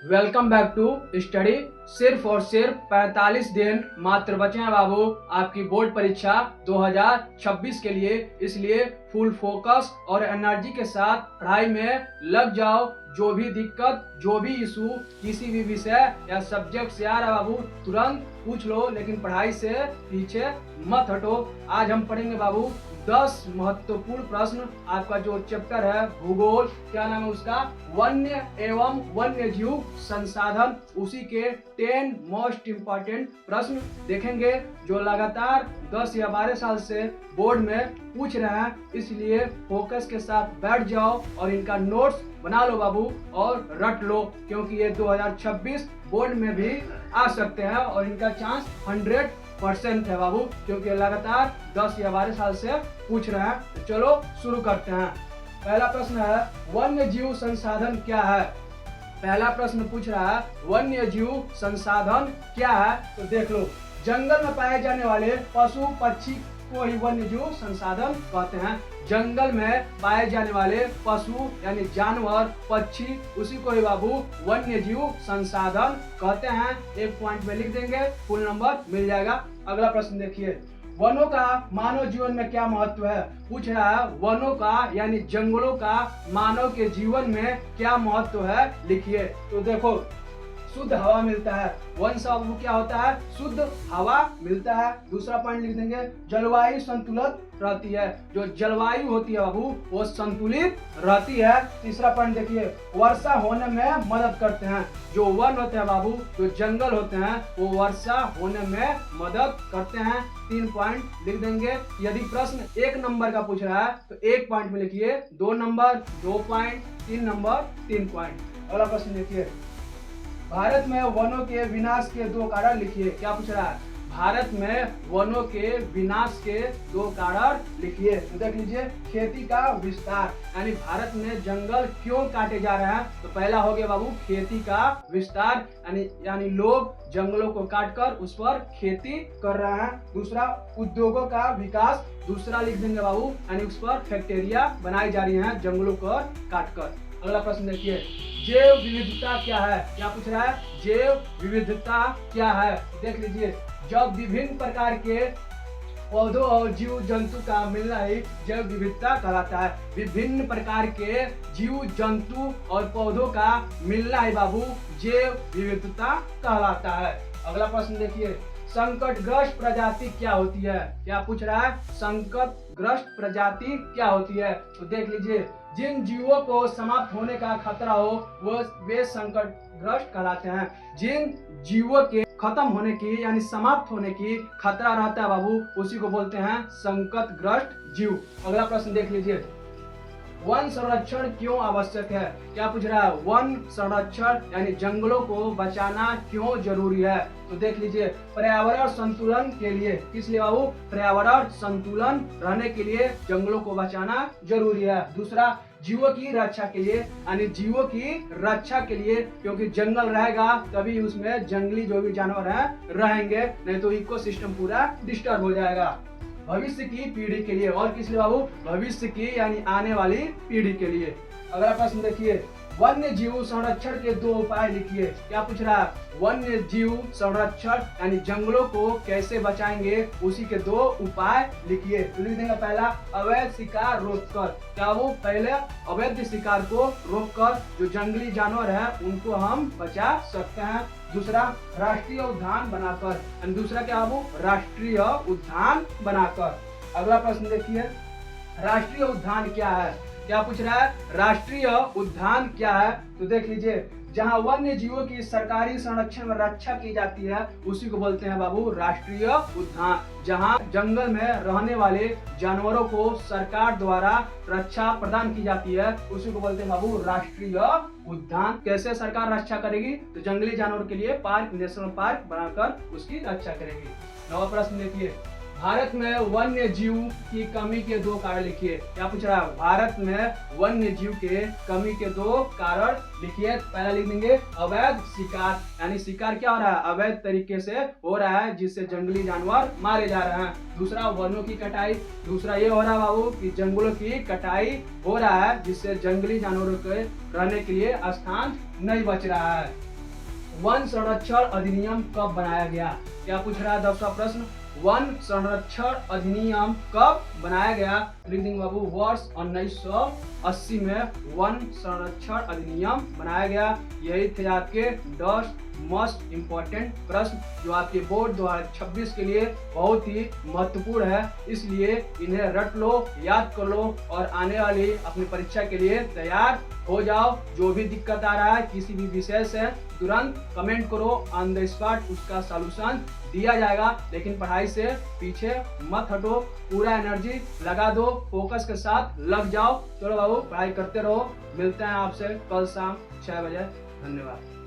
Welcome back to study. सिर्फ और सिर्फ 45 दिन मात्र बचे हैं बाबू आपकी बोर्ड परीक्षा 2026 के लिए। इसलिए फुल फोकस और एनर्जी के साथ पढ़ाई में लग जाओ। जो भी दिक्कत, जो भी इशू किसी भी विषय या सब्जेक्ट से आ रहा बाबू तुरंत पूछ लो, लेकिन पढ़ाई से पीछे मत हटो। आज हम पढ़ेंगे बाबू 10 महत्वपूर्ण प्रश्न। आपका जो चैप्टर है भूगोल, क्या नाम है उसका, वन्य एवं वन्य जीव संसाधन, उसी के 10 मोस्ट इम्पोर्टेंट प्रश्न देखेंगे जो लगातार 10 या 12 साल से बोर्ड में पूछ रहे हैं। इसलिए फोकस के साथ बैठ जाओ और इनका नोट्स बना लो बाबू और रट लो, क्योंकि ये 2026 बोर्ड में भी आ सकते हैं और इनका चांस 100% है बाबू, क्योंकि लगातार 10 या 12 साल से पूछ रहे हैं। तो चलो शुरू करते हैं। पहला प्रश्न है वन्य जीव संसाधन क्या है। पहला प्रश्न पूछ रहा है वन्य जीव संसाधन क्या है। तो देख लो, जंगल में पाए जाने वाले पशु पक्षी को ही वन्य जीव संसाधन कहते हैं। जंगल में पाए जाने वाले पशु यानी जानवर, पक्षी, उसी को ही बाबू वन्य जीव संसाधन कहते हैं। एक पॉइंट में लिख देंगे, फुल नंबर मिल जाएगा। अगला प्रश्न देखिए, वनों का मानव जीवन में क्या महत्व है। पूछ रहा है वनों का यानी जंगलों का मानव के जीवन में क्या महत्व है, लिखिए। तो देखो, शुद्ध हवा मिलता है। वन से बाबू क्या होता है, शुद्ध हवा मिलता है। दूसरा पॉइंट लिख देंगे, जलवायु संतुलित रहती है। जो जलवायु होती है बाबू वो संतुलित रहती है। तीसरा पॉइंट देखिए, वर्षा होने में मदद करते हैं। जो वन होते हैं बाबू, जो जंगल होते हैं, वो वर्षा होने में मदद करते हैं। 3 पॉइंट लिख देंगे। यदि प्रश्न 1 नंबर का पूछ रहा है तो 1 पॉइंट में लिखिए, 2 नंबर 2 पॉइंट, 3 नंबर 3 पॉइंट। अगला प्रश्न देखिए, भारत में वनों के विनाश के 2 कारण लिखिए। क्या पूछ रहा है, भारत में वनों के विनाश के 2 कारण लिखिए। तो देख लीजिए, खेती का विस्तार, यानी भारत में जंगल क्यों काटे जा रहे हैं। तो पहला हो गया बाबू खेती का विस्तार, यानी लोग जंगलों को काटकर उस पर खेती कर रहे हैं। दूसरा, उद्योगों का विकास, दूसरा लिख देंगे बाबू, यानी उस पर फैक्ट्रिया बनाई जा रही है जंगलों को काटकर। अगला प्रश्न देखिए, जैव विविधता क्या है। क्या पूछ रहा है, जैव विविधता क्या है। देख लीजिए, जब विभिन्न प्रकार के पौधों और जीव जंतु का मिलना ही जैव विविधता कहलाता है। विभिन्न प्रकार के जीव जंतु और पौधों का मिलना ही बाबू जैव विविधता कहलाता है। अगला प्रश्न देखिए, संकटग्रस्त प्रजाति क्या होती है। क्या पूछ रहा है, संकटग्रस्त प्रजाति क्या होती है। तो देख लीजिए, जिन जीवों को समाप्त होने का खतरा हो वे संकटग्रस्त कहलाते हैं। जिन जीवों के खत्म होने की यानी समाप्त होने की खतरा रहता है बाबू, उसी को बोलते हैं संकटग्रस्त जीव। अगला प्रश्न देख लीजिए, वन संरक्षण क्यों आवश्यक है। क्या पूछ रहा है, वन संरक्षण यानी जंगलों को बचाना क्यों जरूरी है। तो देख लीजिए, पर्यावरण संतुलन के लिए। किस लिए बाबू, पर्यावरण संतुलन रहने के लिए जंगलों को बचाना जरूरी है। दूसरा, जीवों की रक्षा के लिए, यानी जीवों की रक्षा के लिए, क्योंकि जंगल रहेगा तभी उसमें जंगली जो भी जानवर हैं रहेंगे, नहीं तो इकोसिस्टम पूरा डिस्टर्ब हो जाएगा। भविष्य की पीढ़ी के लिए, और किस लिए बाबू, भविष्य की यानी आने वाली पीढ़ी के लिए। अगला प्रश्न देखिए, वन्य जीव संरक्षण के 2 उपाय लिखिए। क्या पूछ रहा है, वन्य जीव संरक्षण यानी जंगलों को कैसे बचाएंगे, उसी के 2 उपाय लिखिए। तो लिख देंगे, पहला, अवैध शिकार रोककर। क्या वो, पहले अवैध शिकार को रोककर जो जंगली जानवर है उनको हम बचा सकते हैं। दूसरा, राष्ट्रीय उद्यान बनाकर, दूसरा क्या बाबू, राष्ट्रीय उद्यान बनाकर। अगला प्रश्न देखिए, राष्ट्रीय उद्यान क्या है। क्या पूछ रहा है, राष्ट्रीय उद्यान क्या है। तो देख लीजिए, जहां वन्य जीवों की सरकारी संरक्षण में रक्षा की जाती है उसी को बोलते हैं बाबू राष्ट्रीय उद्यान। जहां जंगल में रहने वाले जानवरों को सरकार द्वारा रक्षा प्रदान की जाती है उसी को बोलते हैं बाबू राष्ट्रीय उद्यान। कैसे सरकार रक्षा करेगी, तो जंगली जानवर के लिए पार्क, नेशनल पार्क बनाकर उसकी रक्षा करेगी। नवा प्रश्न देखिए, भारत में वन्य जीव की कमी के 2 कारण लिखिए। क्या पूछ रहा है, भारत में वन्य जीव के कमी के 2 कारण लिखिए। पहला लिख देंगे, अवैध शिकार, यानी शिकार क्या हो रहा है, अवैध तरीके से हो रहा है जिससे जंगली जानवर मारे जा रहे हैं। दूसरा, वनों की कटाई। दूसरा ये हो रहा है बाबू कि जंगलों की कटाई हो रहा है जिससे जंगली जानवरों के रहने के लिए स्थान नहीं बच रहा है। वन संरक्षण अधिनियम कब बनाया गया? क्या पूछ रहा है 10वां प्रश्न, वन संरक्षण अधिनियम कब बनाया गया? लिख देंगे बाबू, वर्ष 1980 में वन संरक्षण अधिनियम बनाया गया। यही थे आपके 10 मोस्ट इम्पोर्टेंट प्रश्न जो आपके बोर्ड 2026 के लिए बहुत ही महत्वपूर्ण है, इसलिए इन्हें रट लो, याद कर लो और आने वाली अपनी परीक्षा के लिए तैयार हो जाओ। जो भी दिक्कत आ रहा है किसी भी विषय से तुरंत कमेंट करो, ऑन द स्पॉट उसका सॉल्यूशन दिया जाएगा। लेकिन पढ़ाई से पीछे मत हटो, पूरा एनर्जी लगा दो, फोकस के साथ लग जाओ। चलो बाबू पढ़ाई करते रहो, मिलते हैं आपसे कल शाम 6 बजे। धन्यवाद।